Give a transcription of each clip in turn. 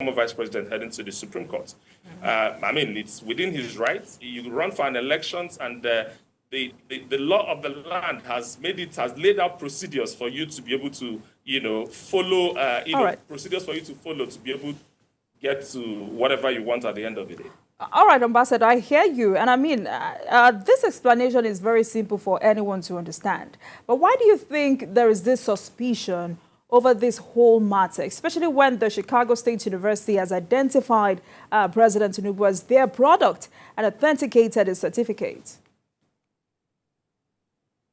former vice president heading to the Supreme Court. I mean, it's within his rights. You run for an election, and the law of the land has laid out procedures for you to be able to, follow, procedures for you to follow to be able to get to whatever you want at the end of the day. All right, Ambassador, I hear you. And I mean, this explanation is very simple for anyone to understand. But why do you think there is this suspicion over this whole matter, especially when the Chicago State University has identified President Tinubu as their product and authenticated his certificate?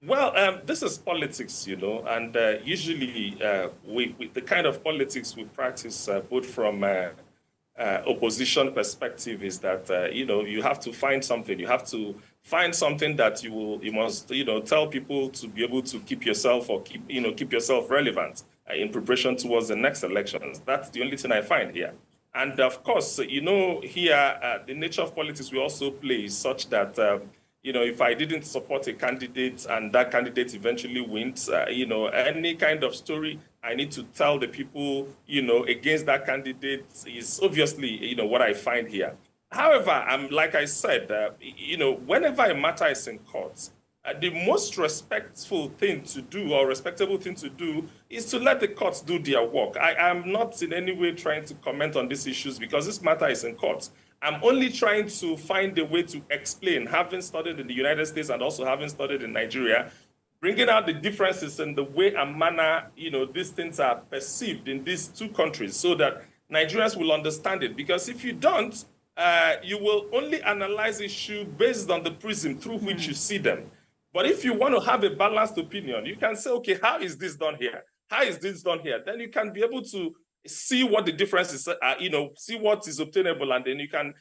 Well, this is politics, and usually the kind of politics we practice both from opposition perspective is that, you have to find something. You have to find something that you must, tell people to be able to keep yourself or keep yourself relevant in preparation towards the next elections. That's the only thing I find here. And of course, here, the nature of politics we also play is such that, if I didn't support a candidate and that candidate eventually wins, any kind of story I need to tell the people, against that candidate is obviously, what I find here. However, like I said, whenever a matter is in court, the most respectful thing to do or respectable thing to do is to let the courts do their work. I am not in any way trying to comment on these issues because this matter is in court. I'm only trying to find a way to explain, having studied in the United States and also having studied in Nigeria, bringing out the differences in the way and manner, these things are perceived in these two countries so that Nigerians will understand it. Because if you don't, you will only analyze issue based on the prism through which you see them. But if you want to have a balanced opinion, you can say, okay, how is this done here? How is this done here? Then you can be able to see what the difference is, see what is obtainable, and then you can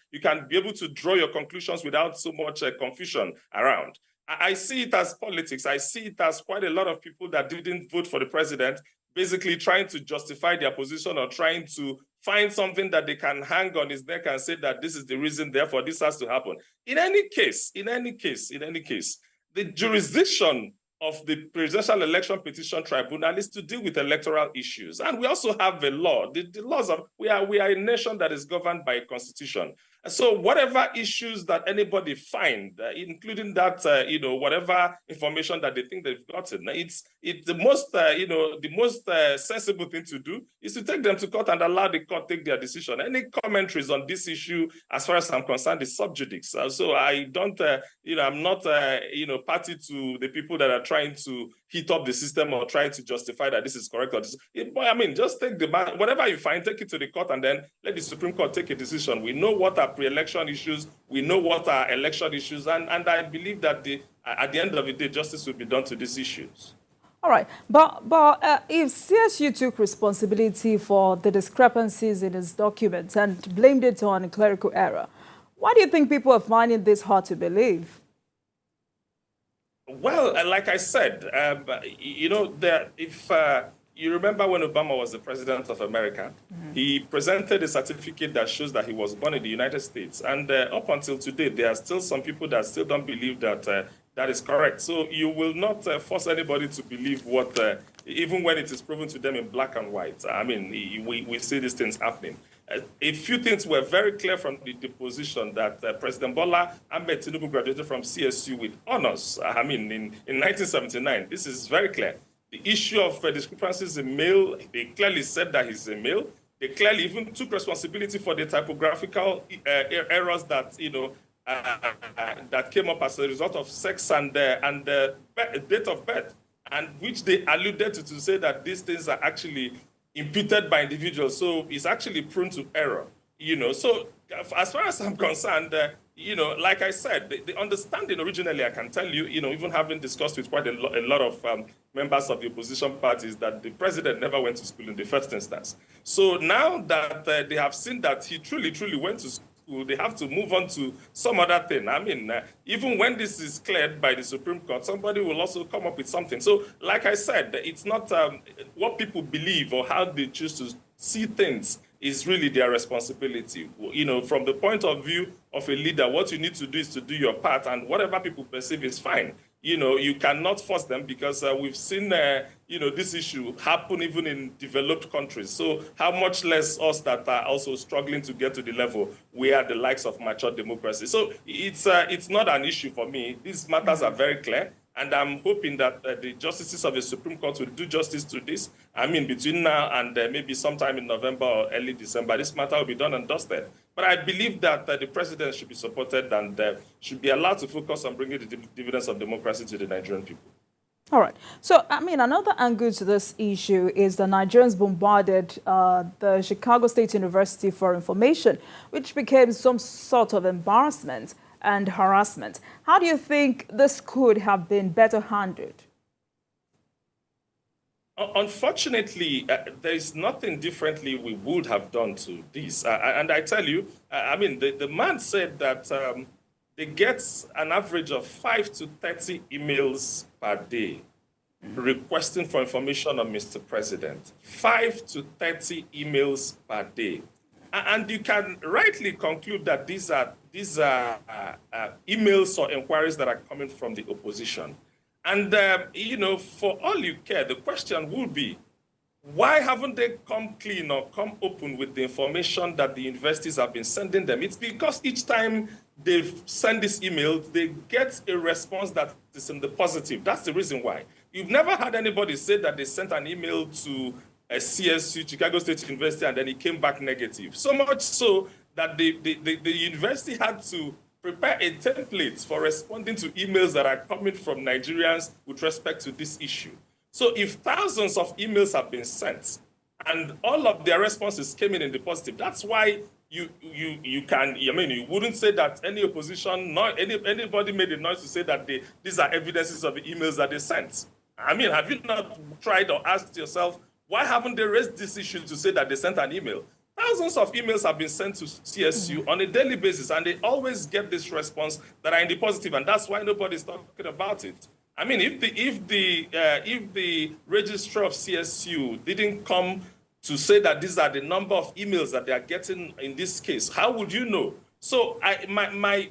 be able to draw your conclusions without so much confusion around. I see it as politics. I see it as quite a lot of people that didn't vote for the president basically trying to justify their position or trying to find something that they can hang on his neck and say that this is the reason, therefore this has to happen. In any case, the jurisdiction of the Presidential Election Petition Tribunal is to deal with electoral issues. And we also have a law. The laws of, we are a nation that is governed by a constitution. So whatever issues that anybody find, including that, whatever information that they think they've gotten, it's the most sensible thing to do is to take them to court and allow the court take their decision. Any commentaries on this issue, as far as I'm concerned, is sub judice. So I don't, I'm not, party to the people that are trying to heat up the system or trying to justify that this is correct or this. Just take whatever you find, take it to the court and then let the Supreme Court take a decision. We know what are pre-election issues, we know what are election issues, and I believe that at the end of the day, justice will be done to these issues. All right, but if CSU took responsibility for the discrepancies in its documents and blamed it on a clerical error, why do you think people are finding this hard to believe? Well, like I said, if you remember when Obama was the president of America, he presented a certificate that shows that he was born in the United States. And up until today, there are still some people that still don't believe that that is correct. So you will not force anybody to believe what, even when it is proven to them in black and white. I mean, we see these things happening. A few things were very clear from the deposition that President Bola Ahmed Tinubu graduated from CSU with honors. In 1979. This is very clear. The issue of discrepancies in mail, they clearly said that he's a male. They clearly even took responsibility for the typographical errors that that came up as a result of sex and date of birth, and which they alluded to say that these things are actually imputed by individuals, so it's actually prone to error. So as far as I'm concerned, like I said, the understanding originally, I can tell you, even having discussed with quite a lot of members of the opposition parties, that the president never went to school in the first instance. So now that they have seen that he truly went to school, they have to move on to some other thing. Even when this is cleared by the Supreme Court, somebody will also come up with something. So, like I said, it's not what people believe or how they choose to see things is really their responsibility. From the point of view of a leader, what you need to do is to do your part, and whatever people perceive is fine. you cannot force them because we've seen, this issue happen even in developed countries. So how much less us that are also struggling to get to the level where the likes of mature democracy. So it's not an issue for me. These matters are very clear. And I'm hoping that the justices of the Supreme Court will do justice to this. I mean, between now and maybe sometime in November or early December, this matter will be done and dusted. But I believe that the president should be supported and should be allowed to focus on bringing the dividends of democracy to the Nigerian people. All right. So, I mean, another angle to this issue is the Nigerians bombarded the Chicago State University for information, which became some sort of embarrassment and harassment. How do you think this could have been better handled? Unfortunately, there is nothing differently we would have done to this. And I tell you, I mean, the man said that they get an average of 5 to 30 emails per day requesting for information on Mr. President. 5 to 30 emails per day. And you can rightly conclude that these are emails or inquiries that are coming from the opposition. And, for all you care, the question would be, why haven't they come clean or come open with the information that the universities have been sending them? It's because each time they send this email, they get a response that is in the positive. That's the reason why. You've never had anybody say that they sent an email to CSU, Chicago State University, and then it came back negative. So much so that the university had to prepare a template for responding to emails that are coming from Nigerians with respect to this issue. So if thousands of emails have been sent and all of their responses came in the positive, that's why you wouldn't say that any opposition, anybody made a noise to say that these are evidences of the emails that they sent. I mean, have you not tried or asked yourself, why haven't they raised this issue to say that they sent an email? Thousands of emails have been sent to CSU on a daily basis, and they always get this response that are in the positive, and that's why nobody's talking about it. I mean, if the registrar of CSU didn't come to say that these are the number of emails that they are getting in this case, how would you know? So my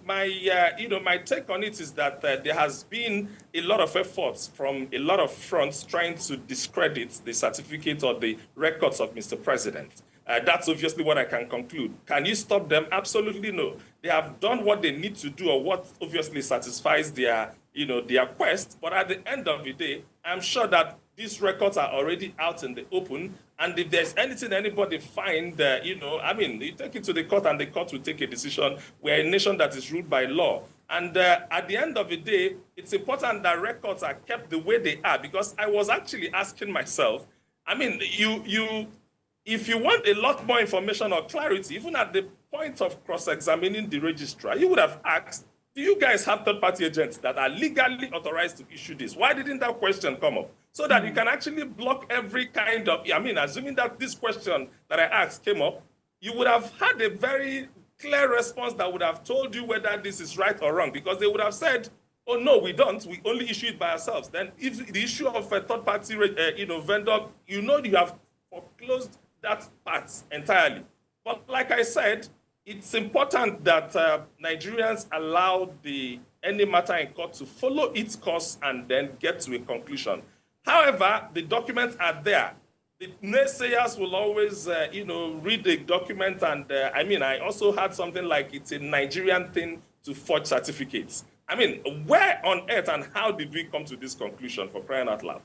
take on it is that there has been a lot of efforts from a lot of fronts trying to discredit the certificate or the records of Mr. President. That's obviously what I can conclude. Can you stop them? Absolutely no. They have done what they need to do or what obviously satisfies their quest. But at the end of the day, I'm sure that these records are already out in the open. And if there's anything anybody find, you take it to the court and the court will take a decision. We're a nation that is ruled by law. And at the end of the day, it's important that records are kept the way they are, because I was actually asking myself, I mean, if you want a lot more information or clarity, even at the point of cross-examining the registrar, you would have asked, do you guys have third-party agents that are legally authorized to issue this? Why didn't that question come up? So that you can actually block every kind of, assuming that this question that I asked came up, you would have had a very clear response that would have told you whether this is right or wrong, because they would have said, oh, no, we don't. We only issue it by ourselves. Then if the issue of a third-party, vendor, you have foreclosed that part entirely. But like I said, it's important that Nigerians allow any matter in court to follow its course and then get to a conclusion. However, the documents are there. The naysayers will always, read the document. And I also had something like it's a Nigerian thing to forge certificates. I mean, where on earth and how did we come to this conclusion, for crying out loud?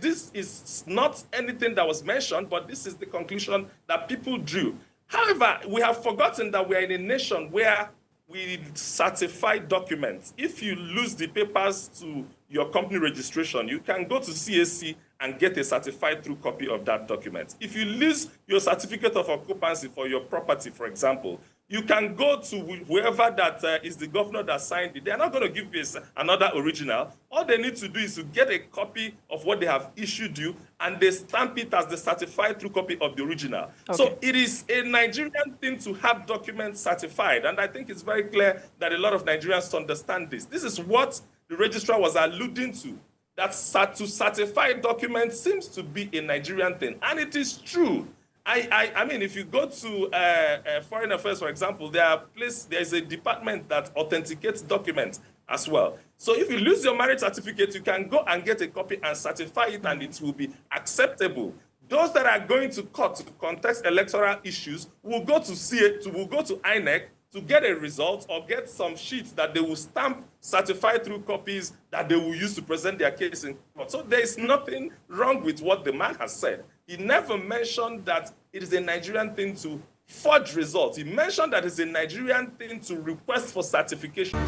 This is not anything that was mentioned, but this is the conclusion that people drew. However, we have forgotten that we are in a nation where we certify documents. If you lose the papers to your company registration, you can go to CAC and get a certified through copy of that document. If you lose your certificate of occupancy for your property, for example, you can go to whoever that is the governor that signed it. They're not going to give you another original. All they need to do is to get a copy of what they have issued you, and they stamp it as the certified through copy of the original. Okay. So it is a Nigerian thing to have documents certified, and I think it's very clear that a lot of Nigerians understand this. This is what the registrar was alluding to, that to certify documents seems to be a Nigerian thing, and it is true. I mean, if you go to Foreign Affairs, for example, there is a department that authenticates documents, as well. So if you lose your marriage certificate, you can go and get a copy and certify it, and it will be acceptable. Those that are going to court to contest electoral issues will go to will go to INEC to get a result or get some sheets that they will stamp, certify through copies that they will use to present their case in court. So there is nothing wrong with what the man has said. He never mentioned that it is a Nigerian thing to forge results. He mentioned that it's a Nigerian thing to request for certification.